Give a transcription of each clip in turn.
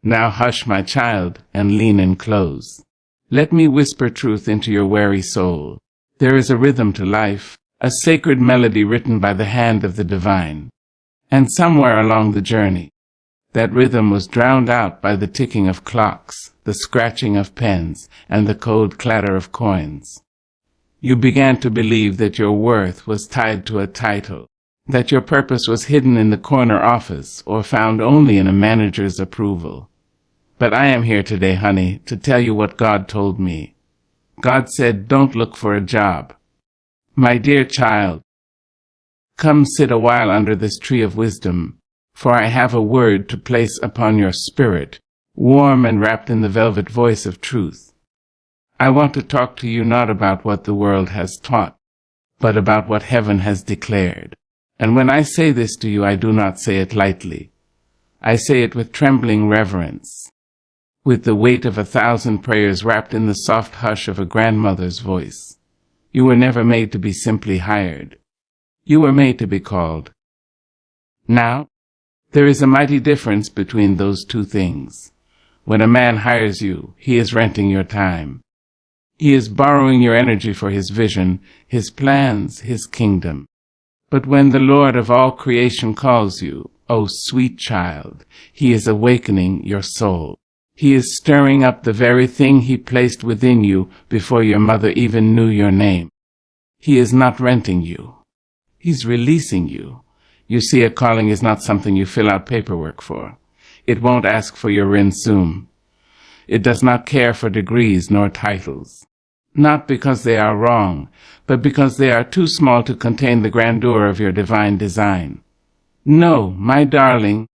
Now hush, my child, and lean in close. Let me whisper truth into your weary soul. There is a rhythm to life, a sacred melody written by the hand of the divine. And somewhere along the journey, that rhythm was drowned out by the ticking of clocks, the scratching of pens, and the cold clatter of coins. You began to believe that your worth was tied to a title, that your purpose was hidden in the corner office or found only in a manager's approval. But I am here today, honey, to tell you what God told me. God said, don't look for a job. My dear child, come sit a while under this tree of wisdom, for I have a word to place upon your spirit, warm and wrapped in the velvet voice of truth. I want to talk to you not about what the world has taught, but about what heaven has declared. And when I say this to you, I do not say it lightly. I say it with trembling reverence, with the weight of 1,000 prayers wrapped in the soft hush of a grandmother's voice. You were never made to be simply hired. You were made to be called. Now, there is a mighty difference between those two things. When a man hires you, he is renting your time. He is borrowing your energy for his vision, his plans, his kingdom. But when the Lord of all creation calls you, oh sweet child, he is awakening your soul. He is stirring up the very thing he placed within you before your mother even knew your name. He is not renting you. He's releasing you. You see, a calling is not something you fill out paperwork for. It won't ask for your resume. It does not care for degrees nor titles. Not because they are wrong, but because they are too small to contain the grandeur of your divine design. No, my darling,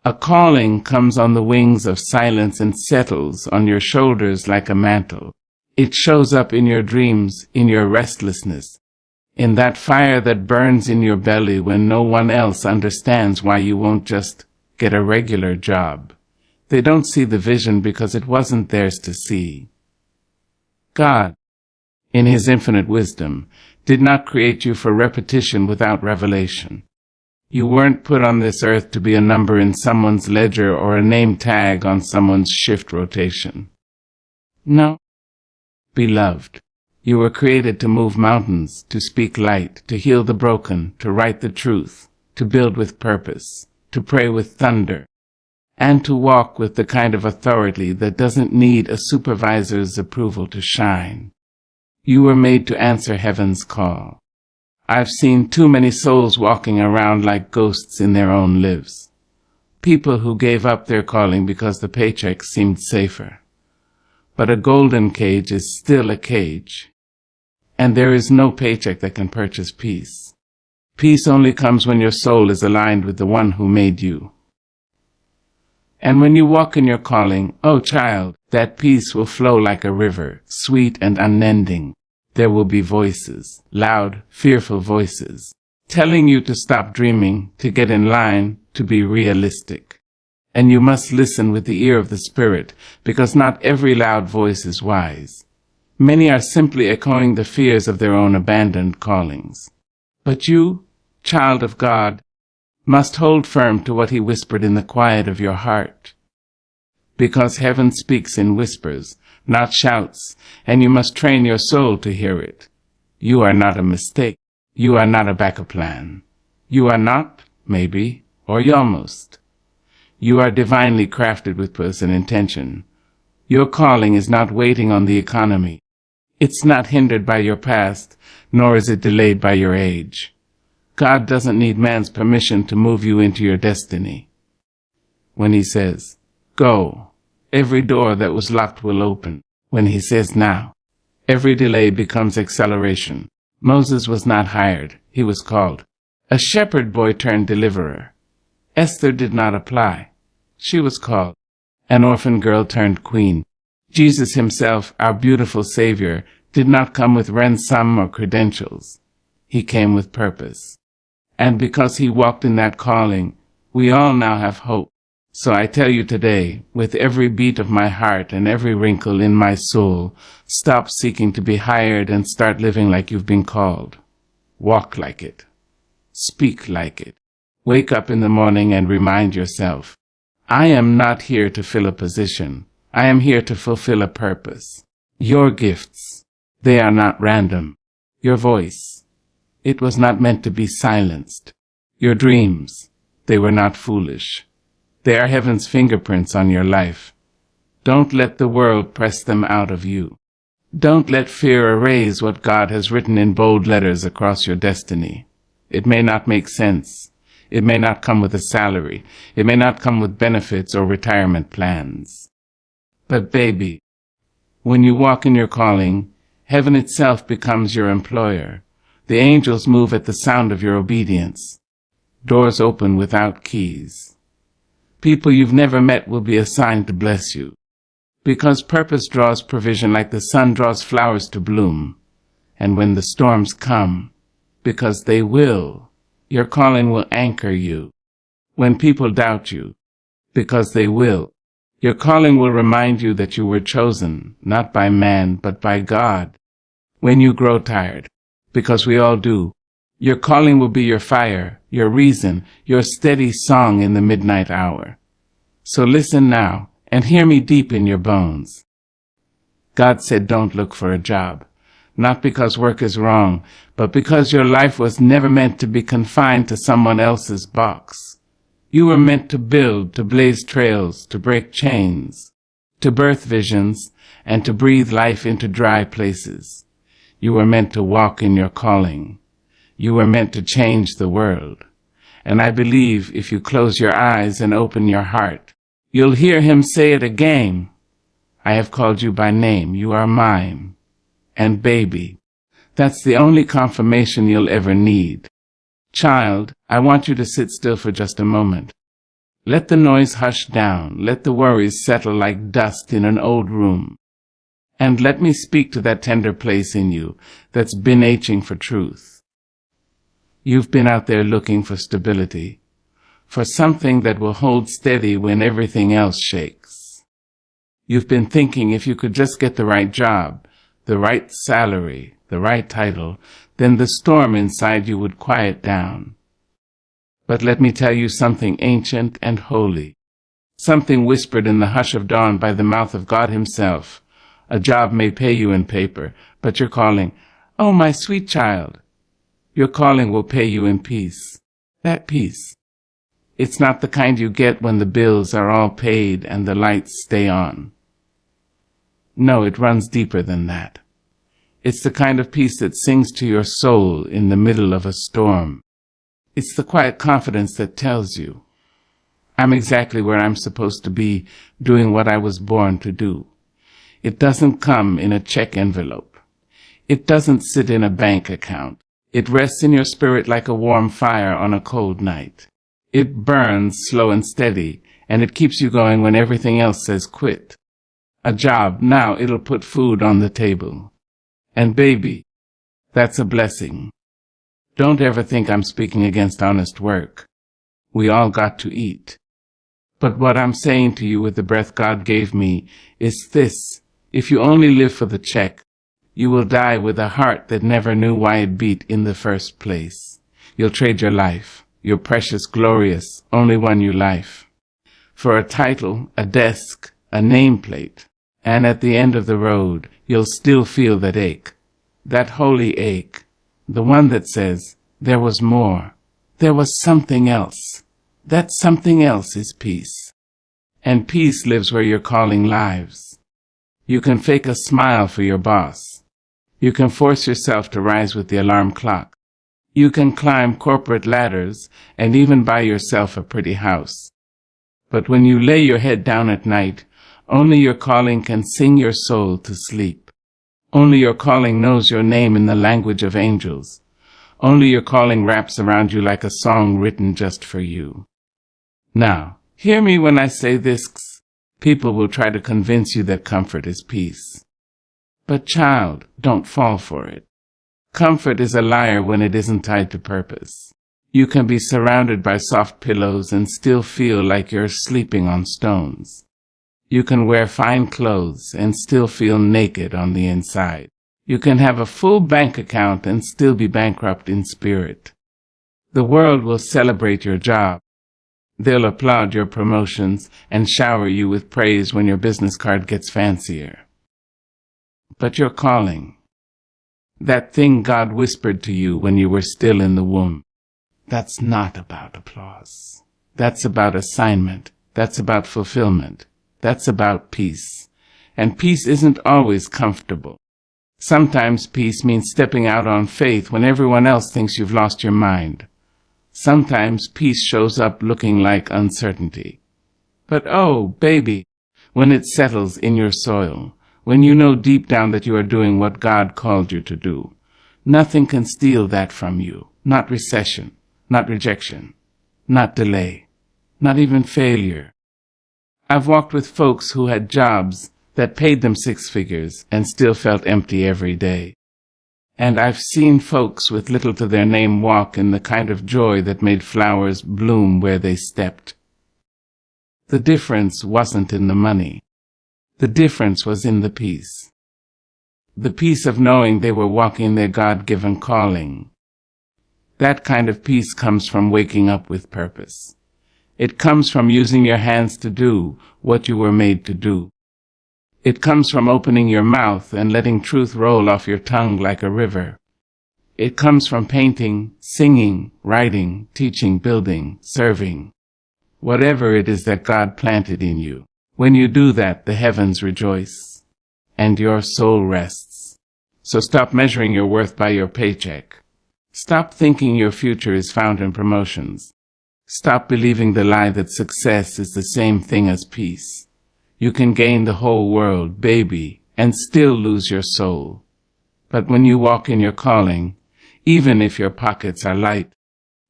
a calling comes on the wings of silence and settles on your shoulders like a mantle. It shows up in your dreams, in your restlessness, in that fire that burns in your belly when no one else understands why you won't just get a regular job. They don't see the vision because it wasn't theirs to see. God, in his infinite wisdom, did not create you for repetition without revelation. You weren't put on this earth to be a number in someone's ledger or a name tag on someone's shift rotation. No. Beloved, you were created to move mountains, to speak light, to heal the broken, to write the truth, to build with purpose, to pray with thunder, and to walk with the kind of authority that doesn't need a supervisor's approval to shine. You were made to answer heaven's call. I've seen too many souls walking around like ghosts in their own lives. People who gave up their calling because the paycheck seemed safer. But a golden cage is still a cage. And there is no paycheck that can purchase peace. Peace only comes when your soul is aligned with the one who made you. And when you walk in your calling, oh child, that peace will flow like a river, sweet and unending. There will be voices, loud, fearful voices, telling you to stop dreaming, to get in line, to be realistic. And you must listen with the ear of the Spirit, because not every loud voice is wise. Many are simply echoing the fears of their own abandoned callings. But you, child of God, must hold firm to what he whispered in the quiet of your heart. Because heaven speaks in whispers, not shouts, and you must train your soul to hear it. You are not a mistake. You are not a backup plan. You are not, maybe, or you almost. You are divinely crafted with purpose and intention. Your calling is not waiting on the economy. It's not hindered by your past, nor is it delayed by your age. God doesn't need man's permission to move you into your destiny. When he says, go, every door that was locked will open. When he says now, every delay becomes acceleration. Moses was not hired, he was called. A shepherd boy turned deliverer. Esther did not apply. She was called. An orphan girl turned queen. Jesus himself, our beautiful Savior, did not come with ransom or credentials. He came with purpose. And because he walked in that calling, we all now have hope. So I tell you today, with every beat of my heart and every wrinkle in my soul, stop seeking to be hired and start living like you've been called. Walk like it. Speak like it. Wake up in the morning and remind yourself, I am not here to fill a position. I am here to fulfill a purpose. Your gifts, they are not random. Your voice, it was not meant to be silenced. Your dreams, they were not foolish. They are heaven's fingerprints on your life. Don't let the world press them out of you. Don't let fear erase what God has written in bold letters across your destiny. It may not make sense. It may not come with a salary. It may not come with benefits or retirement plans. But baby, when you walk in your calling, heaven itself becomes your employer. The angels move at the sound of your obedience. Doors open without keys. People you've never met will be assigned to bless you. Because purpose draws provision like the sun draws flowers to bloom. And when the storms come, because they will, your calling will anchor you. When people doubt you, because they will, your calling will remind you that you were chosen, not by man, but by God. When you grow tired, because we all do, your calling will be your fire, your reason, your steady song in the midnight hour. So listen now, and hear me deep in your bones. God said don't look for a job, not because work is wrong, but because your life was never meant to be confined to someone else's box. You were meant to build, to blaze trails, to break chains, to birth visions, and to breathe life into dry places. You were meant to walk in your calling. You were meant to change the world. And I believe if you close your eyes and open your heart, you'll hear him say it again. I have called you by name. You are mine. And baby, that's the only confirmation you'll ever need. Child, I want you to sit still for just a moment. Let the noise hush down. Let the worries settle like dust in an old room. And let me speak to that tender place in you that's been aching for truth. You've been out there looking for stability, for something that will hold steady when everything else shakes. You've been thinking if you could just get the right job, the right salary, the right title, then the storm inside you would quiet down. But let me tell you something ancient and holy, something whispered in the hush of dawn by the mouth of God himself. A job may pay you in paper, but your calling, oh my sweet child, your calling will pay you in peace. That peace. It's not the kind you get when the bills are all paid and the lights stay on. No, it runs deeper than that. It's the kind of peace that sings to your soul in the middle of a storm. It's the quiet confidence that tells you, I'm exactly where I'm supposed to be, doing what I was born to do. It doesn't come in a check envelope. It doesn't sit in a bank account. It rests in your spirit like a warm fire on a cold night. It burns slow and steady, and it keeps you going when everything else says quit. A job, now it'll put food on the table. And baby, that's a blessing. Don't ever think I'm speaking against honest work. We all got to eat. But what I'm saying to you with the breath God gave me is this. If you only live for the check, you will die with a heart that never knew why it beat in the first place. You'll trade your life, your precious, glorious, only one you life, for a title, a desk, a nameplate. And at the end of the road, you'll still feel that ache, that holy ache, the one that says, there was more, there was something else. That something else is peace. And peace lives where your calling lives. You can fake a smile for your boss. You can force yourself to rise with the alarm clock. You can climb corporate ladders and even buy yourself a pretty house. But when you lay your head down at night, only your calling can sing your soul to sleep. Only your calling knows your name in the language of angels. Only your calling wraps around you like a song written just for you. Now, hear me when I say this. People will try to convince you that comfort is peace. But child, don't fall for it. Comfort is a liar when it isn't tied to purpose. You can be surrounded by soft pillows and still feel like you're sleeping on stones. You can wear fine clothes and still feel naked on the inside. You can have a full bank account and still be bankrupt in spirit. The world will celebrate your job, They'll applaud your promotions and shower you with praise when your business card gets fancier. But your calling, that thing God whispered to you when you were still in the womb, that's not about applause. That's about assignment. That's about fulfillment. That's about peace. And peace isn't always comfortable. Sometimes peace means stepping out on faith when everyone else thinks you've lost your mind. Sometimes peace shows up looking like uncertainty. But oh, baby, when it settles in your soil, when you know deep down that you are doing what God called you to do, nothing can steal that from you. Not recession, not rejection, not delay, not even failure. I've walked with folks who had jobs that paid them 6 figures and still felt empty every day. And I've seen folks with little to their name walk in the kind of joy that made flowers bloom where they stepped. The difference wasn't in the money. The difference was in the peace. The peace of knowing they were walking their God-given calling. That kind of peace comes from waking up with purpose. It comes from using your hands to do what you were made to do. It comes from opening your mouth and letting truth roll off your tongue like a river. It comes from painting, singing, writing, teaching, building, serving. Whatever it is that God planted in you. When you do that, the heavens rejoice, and your soul rests. So stop measuring your worth by your paycheck. Stop thinking your future is found in promotions. Stop believing the lie that success is the same thing as peace. You can gain the whole world, baby, and still lose your soul. But when you walk in your calling, even if your pockets are light,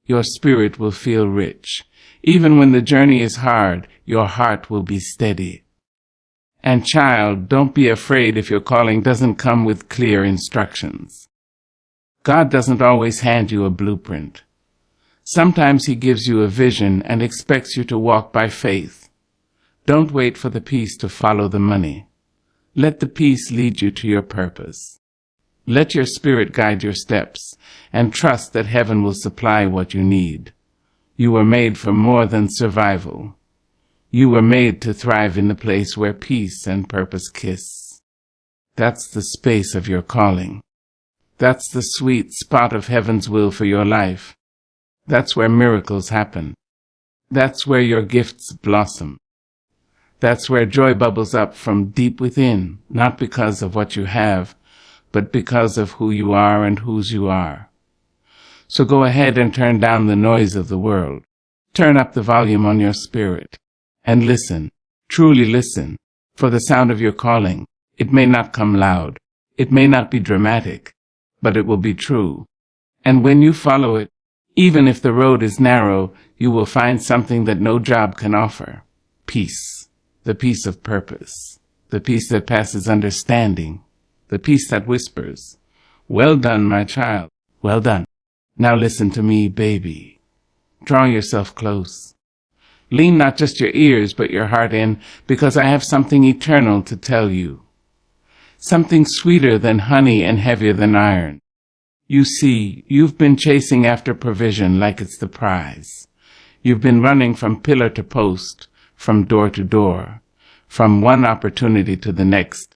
your spirit will feel rich. Even when the journey is hard, your heart will be steady. And child, don't be afraid if your calling doesn't come with clear instructions. God doesn't always hand you a blueprint. Sometimes He gives you a vision and expects you to walk by faith. Don't wait for the peace to follow the money. Let the peace lead you to your purpose. Let your spirit guide your steps, and trust that heaven will supply what you need. You were made for more than survival. You were made to thrive in the place where peace and purpose kiss. That's the space of your calling. That's the sweet spot of heaven's will for your life. That's where miracles happen. That's where your gifts blossom. That's where joy bubbles up from deep within, not because of what you have, but because of who you are and whose you are. So go ahead and turn down the noise of the world. Turn up the volume on your spirit. And listen, truly listen, for the sound of your calling. It may not come loud. It may not be dramatic, but it will be true. And when you follow it, even if the road is narrow, you will find something that no job can offer. Peace. The peace of purpose. The peace that passes understanding. The peace that whispers, "Well done, my child. Well done. Now listen to me, baby." Draw yourself close. Lean not just your ears, but your heart in, because I have something eternal to tell you. Something sweeter than honey and heavier than iron. You see, you've been chasing after provision like it's the prize. You've been running from pillar to post, from door to door, from one opportunity to the next,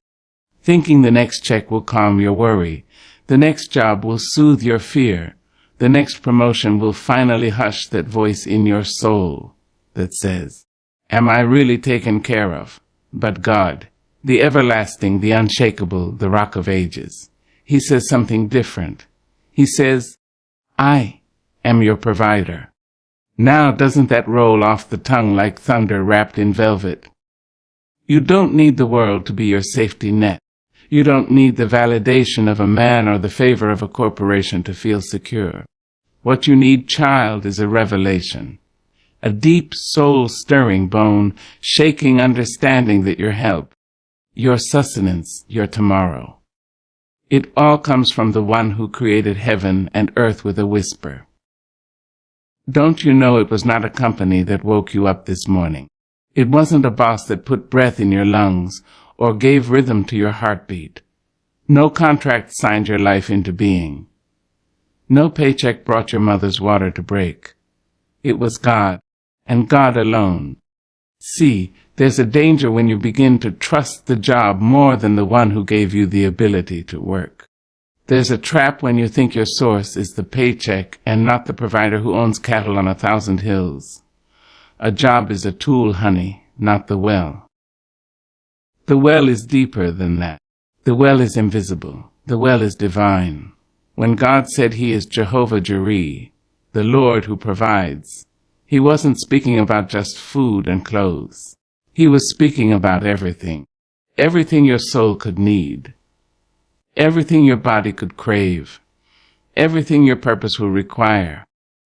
thinking the next check will calm your worry, the next job will soothe your fear, the next promotion will finally hush that voice in your soul that says, "Am I really taken care of?" But God, the everlasting, the unshakable, the rock of ages, He says something different. He says, "I am your provider." Now doesn't that roll off the tongue like thunder wrapped in velvet? You don't need the world to be your safety net. You don't need the validation of a man or the favor of a corporation to feel secure. What you need, child, is a revelation. A deep, soul-stirring bone, shaking understanding that your help, your sustenance, your tomorrow. It all comes from the one who created heaven and earth with a whisper. Don't you know it was not a company that woke you up this morning? It wasn't a boss that put breath in your lungs or gave rhythm to your heartbeat. No contract signed your life into being. No paycheck brought your mother's water to break. It was God, and God alone. See, there's a danger when you begin to trust the job more than the one who gave you the ability to work. There's a trap when you think your source is the paycheck and not the provider who owns cattle on 1,000 hills. A job is a tool, honey, not the well. The well is deeper than that. The well is invisible. The well is divine. When God said He is Jehovah Jireh, the Lord who provides, He wasn't speaking about just food and clothes. He was speaking about everything. Everything your soul could need. Everything your body could crave. Everything your purpose will require.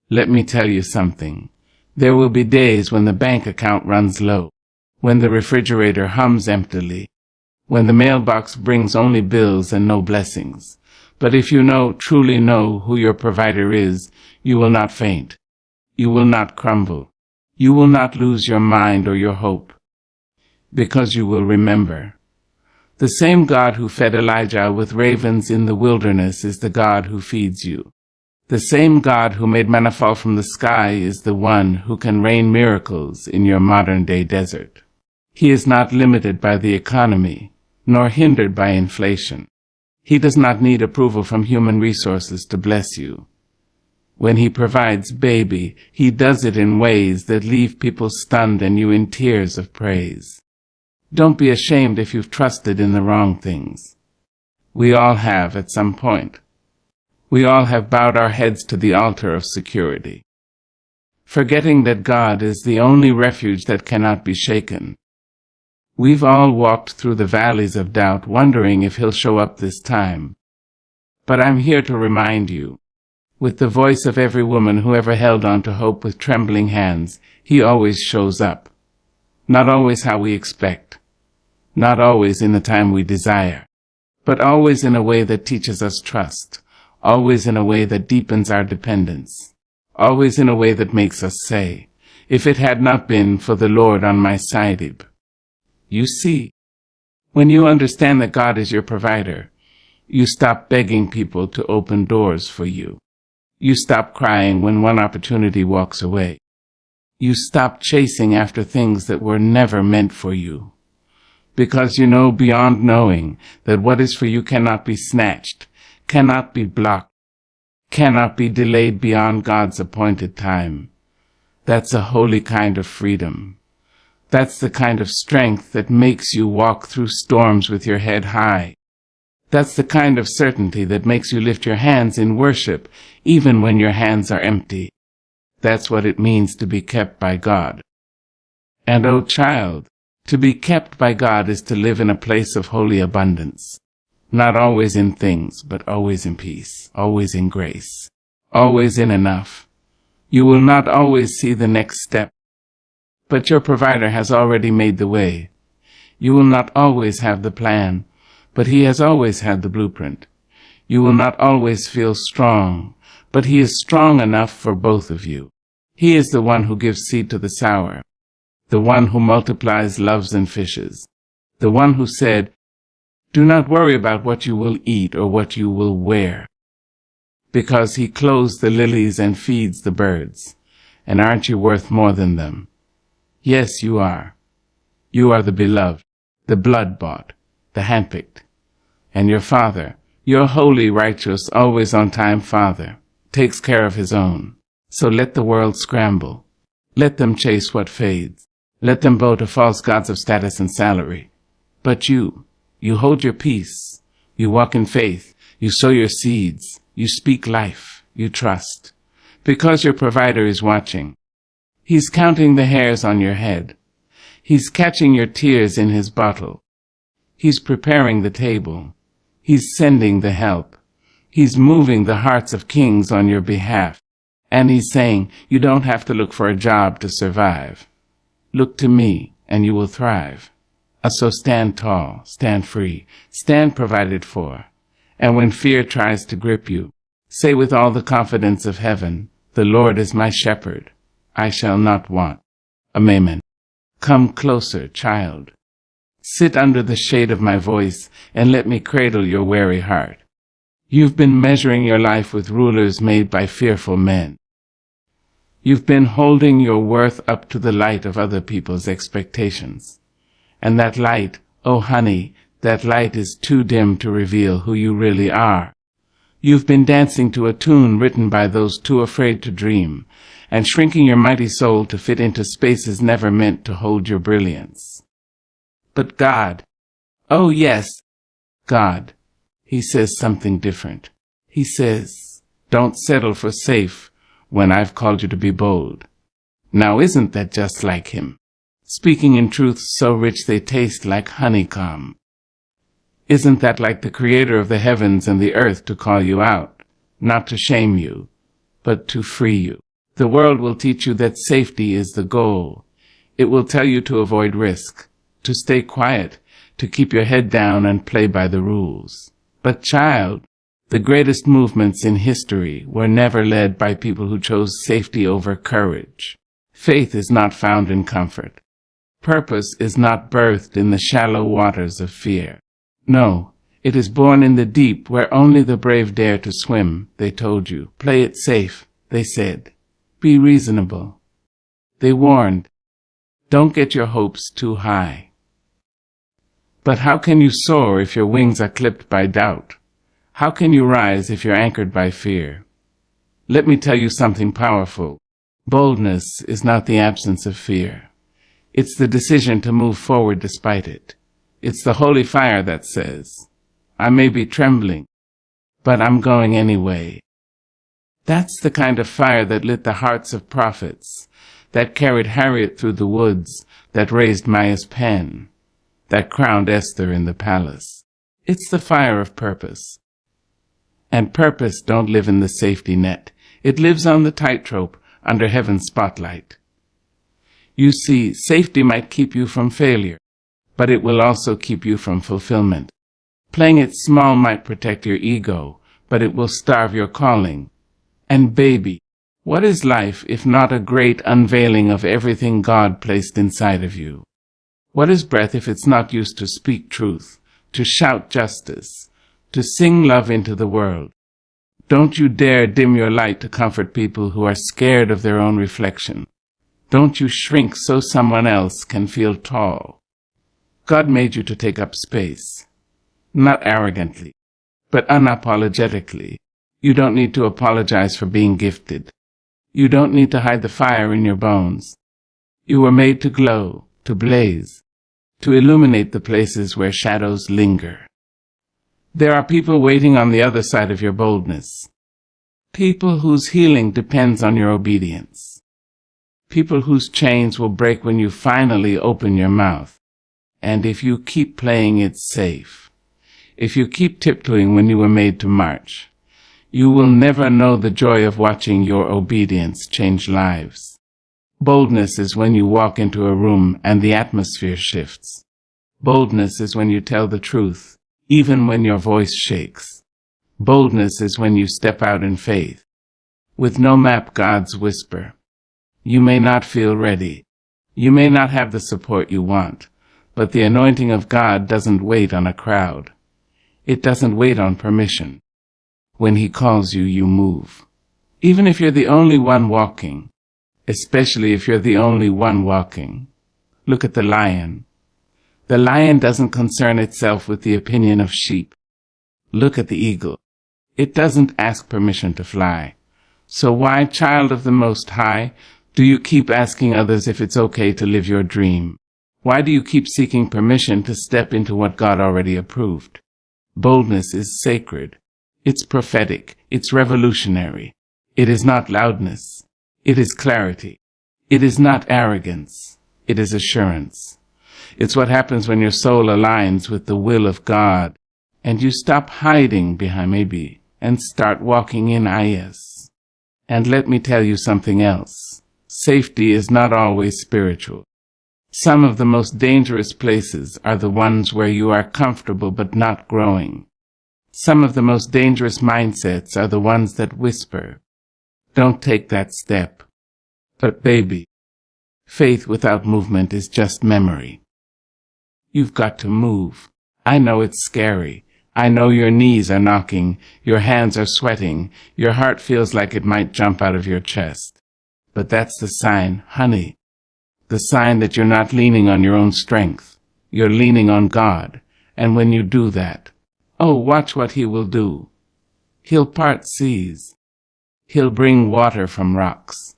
Let me tell you something. There will be days when the bank account runs low, when the refrigerator hums emptily, when the mailbox brings only bills and no blessings. But if you truly know who your provider is, you will not faint. You will not crumble. You will not lose your mind or your hope, because you will remember. The same God who fed Elijah with ravens in the wilderness is the God who feeds you. The same God who made manna fall from the sky is the one who can rain miracles in your modern-day desert. He is not limited by the economy, nor hindered by inflation. He does not need approval from human resources to bless you. When He provides, baby, He does it in ways that leave people stunned and you in tears of praise. Don't be ashamed if you've trusted in the wrong things. We all have at some point. We all have bowed our heads to the altar of security, forgetting that God is the only refuge that cannot be shaken. We've all walked through the valleys of doubt, wondering if He'll show up this time. But I'm here to remind you, with the voice of every woman who ever held on to hope with trembling hands, He always shows up. Not always how we expect. Not always in the time we desire, but always in a way that teaches us trust, always in a way that deepens our dependence, always in a way that makes us say, if it had not been for the Lord on my side. You see, when you understand that God is your provider, you stop begging people to open doors for you. You stop crying when one opportunity walks away. You stop chasing after things that were never meant for you. Because you know beyond knowing that what is for you cannot be snatched, cannot be blocked, cannot be delayed beyond God's appointed time. That's a holy kind of freedom. That's the kind of strength that makes you walk through storms with your head high. That's the kind of certainty that makes you lift your hands in worship even when your hands are empty. That's what it means to be kept by God. And oh child, to be kept by God is to live in a place of holy abundance. Not always in things, but always in peace, always in grace, always in enough. You will not always see the next step, but your provider has already made the way. You will not always have the plan, but He has always had the blueprint. You will not always feel strong, but He is strong enough for both of you. He is the one who gives seed to the sower, the one who multiplies loaves and fishes, the one who said, do not worry about what you will eat or what you will wear, because He clothes the lilies and feeds the birds. And aren't you worth more than them? Yes, you are. You are the beloved, the blood-bought, the handpicked. And your Father, your holy, righteous, always on-time Father, takes care of His own. So let the world scramble. Let them chase what fades. Let them bow to false gods of status and salary. But you hold your peace. You walk in faith. You sow your seeds. You speak life. You trust. Because your provider is watching. He's counting the hairs on your head. He's catching your tears in His bottle. He's preparing the table. He's sending the help. He's moving the hearts of kings on your behalf. And He's saying, you don't have to look for a job to survive. Look to me, and you will thrive. So stand tall, stand free, stand provided for. And when fear tries to grip you, say with all the confidence of heaven, the Lord is my shepherd. I shall not want. Amen. Come closer, child. Sit under the shade of my voice, and let me cradle your weary heart. You've been measuring your life with rulers made by fearful men. You've been holding your worth up to the light of other people's expectations. And that light, oh honey, that light is too dim to reveal who you really are. You've been dancing to a tune written by those too afraid to dream, and shrinking your mighty soul to fit into spaces never meant to hold your brilliance. But God, oh yes, God, He says something different. He says, don't settle for safe when I've called you to be bold. Now isn't that just like Him? Speaking in truths so rich they taste like honeycomb. Isn't that like the Creator of the heavens and the earth to call you out, not to shame you, but to free you? The world will teach you that safety is the goal. It will tell you to avoid risk, to stay quiet, to keep your head down and play by the rules. But child, the greatest movements in history were never led by people who chose safety over courage. Faith is not found in comfort. Purpose is not birthed in the shallow waters of fear. No, it is born in the deep where only the brave dare to swim, they told you. Play it safe, they said. Be reasonable. They warned, don't get your hopes too high. But how can you soar if your wings are clipped by doubt? How can you rise if you're anchored by fear? Let me tell you something powerful. Boldness is not the absence of fear. It's the decision to move forward despite it. It's the holy fire that says, I may be trembling, but I'm going anyway. That's the kind of fire that lit the hearts of prophets, that carried Harriet through the woods, that raised Maya's pen, that crowned Esther in the palace. It's the fire of purpose. And purpose don't live in the safety net. It lives on the tightrope under heaven's spotlight. You see, safety might keep you from failure, but it will also keep you from fulfillment. Playing it small might protect your ego, but it will starve your calling. And baby, what is life if not a great unveiling of everything God placed inside of you? What is breath if it's not used to speak truth, to shout justice, to sing love into the world? Don't you dare dim your light to comfort people who are scared of their own reflection. Don't you shrink so someone else can feel tall. God made you to take up space, not arrogantly, but unapologetically. You don't need to apologize for being gifted. You don't need to hide the fire in your bones. You were made to glow, to blaze, to illuminate the places where shadows linger. There are people waiting on the other side of your boldness. People whose healing depends on your obedience. People whose chains will break when you finally open your mouth. And if you keep playing it safe, if you keep tiptoeing when you were made to march, you will never know the joy of watching your obedience change lives. Boldness is when you walk into a room and the atmosphere shifts. Boldness is when you tell the truth, even when your voice shakes. Boldness is when you step out in faith. With no map, God's whisper. You may not feel ready. You may not have the support you want, but the anointing of God doesn't wait on a crowd. It doesn't wait on permission. When He calls you, you move. Even if you're the only one walking, especially if you're the only one walking. Look at the lion. The lion doesn't concern itself with the opinion of sheep. Look at the eagle. It doesn't ask permission to fly. So why, child of the Most High, do you keep asking others if it's okay to live your dream? Why do you keep seeking permission to step into what God already approved? Boldness is sacred. It's prophetic. It's revolutionary. It is not loudness. It is clarity. It is not arrogance. It is assurance. It's what happens when your soul aligns with the will of God, and you stop hiding behind maybe and start walking in yes. And let me tell you something else. Safety is not always spiritual. Some of the most dangerous places are the ones where you are comfortable but not growing. Some of the most dangerous mindsets are the ones that whisper, don't take that step. But baby, faith without movement is just memory. You've got to move. I know it's scary. I know your knees are knocking, your hands are sweating, your heart feels like it might jump out of your chest. But that's the sign, honey. The sign that you're not leaning on your own strength. You're leaning on God. And when you do that, oh, watch what He will do. He'll part seas. He'll bring water from rocks.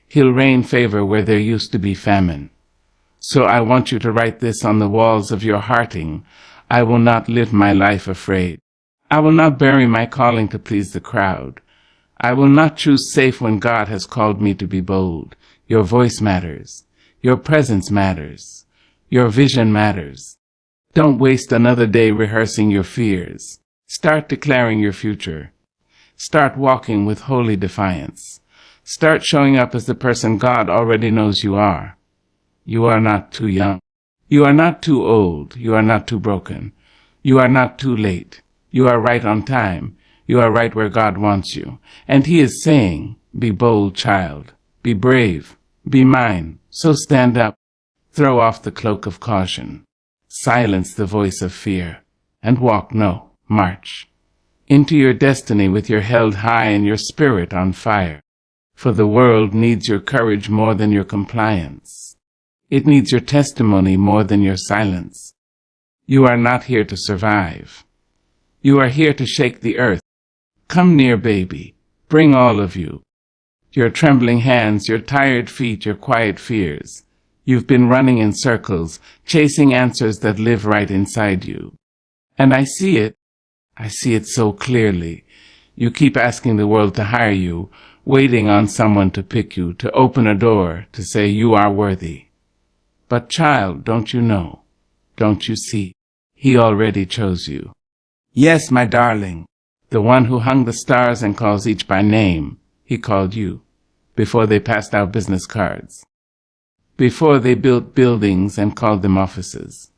He'll rain favor where there used to be famine. So I want you to write this on the walls of your hearting. I will not live my life afraid. I will not bury my calling to please the crowd. I will not choose safe when God has called me to be bold. Your voice matters. Your presence matters. Your vision matters. Don't waste another day rehearsing your fears. Start declaring your future. Start walking with holy defiance. Start showing up as the person God already knows you are. You are not too young. You are not too old. You are not too broken. You are not too late. You are right on time. You are right where God wants you. And He is saying, be bold, child. Be brave. Be mine. So stand up. Throw off the cloak of caution. Silence the voice of fear. And march. Into your destiny with your head high and your spirit on fire. For the world needs your courage more than your compliance. It needs your testimony more than your silence. You are not here to survive. You are here to shake the earth. Come near, baby. Bring all of you. Your trembling hands, your tired feet, your quiet fears. You've been running in circles, chasing answers that live right inside you. And I see it. I see it so clearly. You keep asking the world to hire you, waiting on someone to pick you, to open a door, to say you are worthy. But child, don't you know? Don't you see? He already chose you. Yes, my darling, the one who hung the stars and calls each by name, He called you, before they passed out business cards, before they built buildings and called them offices,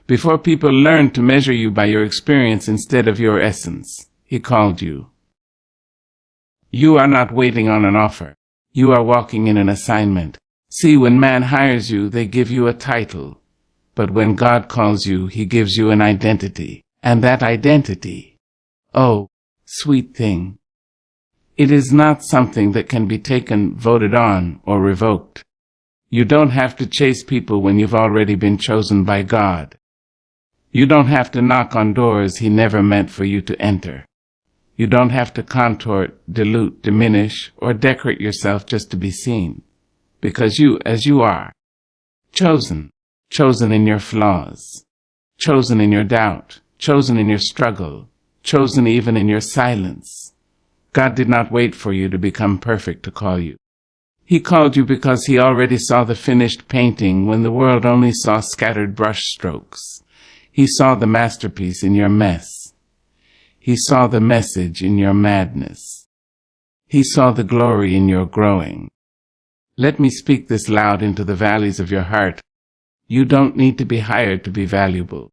before people learned to measure you by your experience instead of your essence. He called you. You are not waiting on an offer. You are walking in an assignment. See, when man hires you, they give you a title. But when God calls you, He gives you an identity. And that identity, oh, sweet thing, it is not something that can be taken, voted on, or revoked. You don't have to chase people when you've already been chosen by God. You don't have to knock on doors He never meant for you to enter. You don't have to contort, dilute, diminish, or decorate yourself just to be seen. Because you, as you are, chosen in your flaws, chosen in your doubt, chosen in your struggle, chosen even in your silence. God did not wait for you to become perfect to call you. He called you because He already saw the finished painting when the world only saw scattered brush strokes. He saw the masterpiece in your mess. He saw the message in your madness. He saw the glory in your growing. Let me speak this loud into the valleys of your heart. You don't need to be hired to be valuable.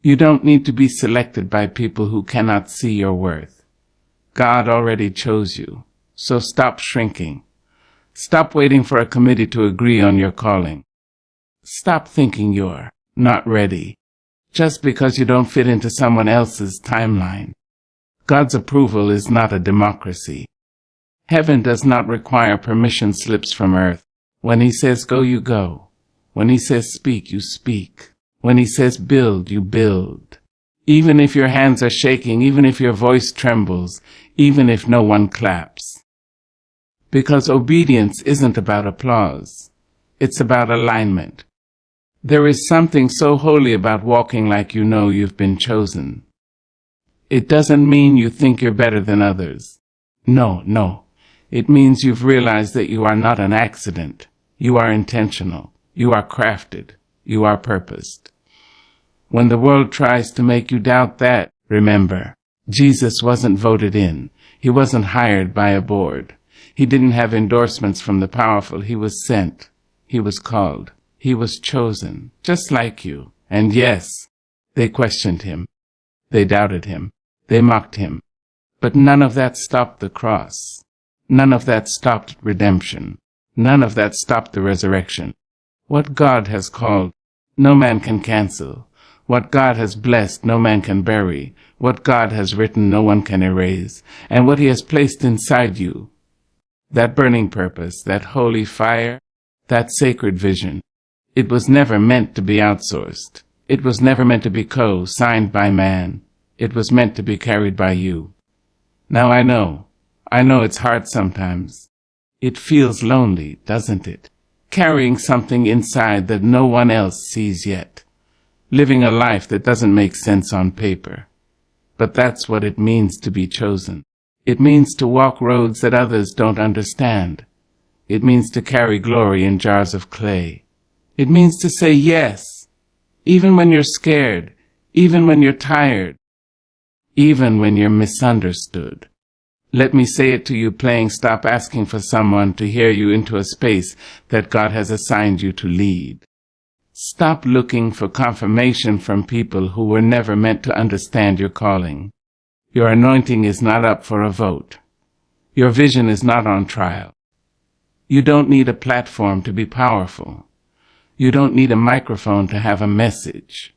You don't need to be selected by people who cannot see your worth. God already chose you, so stop shrinking. Stop waiting for a committee to agree on your calling. Stop thinking you're not ready, just because you don't fit into someone else's timeline. God's approval is not a democracy. Heaven does not require permission slips from earth. When He says go, you go. When He says speak, you speak. When He says build, you build. Even if your hands are shaking, even if your voice trembles, even if no one claps. Because obedience isn't about applause. It's about alignment. There is something so holy about walking like you know you've been chosen. It doesn't mean you think you're better than others. No. It means you've realized that you are not an accident. You are intentional. You are crafted. You are purposed. When the world tries to make you doubt that, remember, Jesus wasn't voted in. He wasn't hired by a board. He didn't have endorsements from the powerful. He was sent. He was called. He was chosen, just like you. And yes, they questioned Him. They doubted Him. They mocked Him. But none of that stopped the cross. None of that stopped redemption. None of that stopped the resurrection. What God has called, no man can cancel. What God has blessed, no man can bury. What God has written, no one can erase. And what He has placed inside you, that burning purpose, that holy fire, that sacred vision. It was never meant to be outsourced. It was never meant to be co-signed by man. It was meant to be carried by you. Now I know it's hard sometimes. It feels lonely, doesn't it? Carrying something inside that no one else sees yet. Living a life that doesn't make sense on paper. But that's what it means to be chosen. It means to walk roads that others don't understand. It means to carry glory in jars of clay. It means to say yes, even when you're scared, even when you're tired, even when you're misunderstood. Let me say it to you plain: stop asking for someone to hear you into a space that God has assigned you to lead. Stop looking for confirmation from people who were never meant to understand your calling. Your anointing is not up for a vote. Your vision is not on trial. You don't need a platform to be powerful. You don't need a microphone to have a message.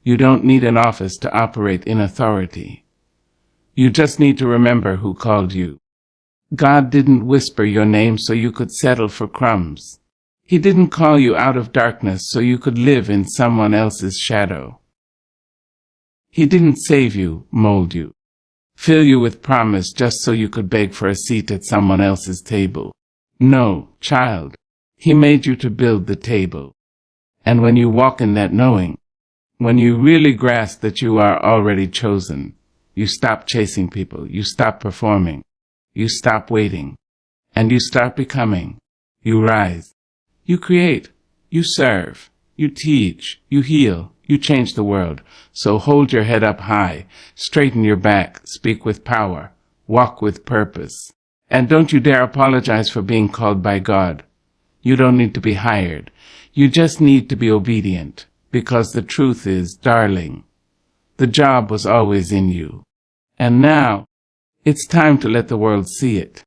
You don't need an office to operate in authority. You just need to remember who called you. God didn't whisper your name so you could settle for crumbs. He didn't call you out of darkness so you could live in someone else's shadow. He didn't save you, mold you, fill you with promise just so you could beg for a seat at someone else's table. No, child, He made you to build the table. And when you walk in that knowing, when you really grasp that you are already chosen, you stop chasing people, you stop performing, you stop waiting, and you start becoming. You rise, you create, you serve, you teach, you heal, you change the world. So hold your head up high, straighten your back, speak with power, walk with purpose. And don't you dare apologize for being called by God. You don't need to be hired. You just need to be obedient, because the truth is, darling, the job was always in you. And now, it's time to let the world see it.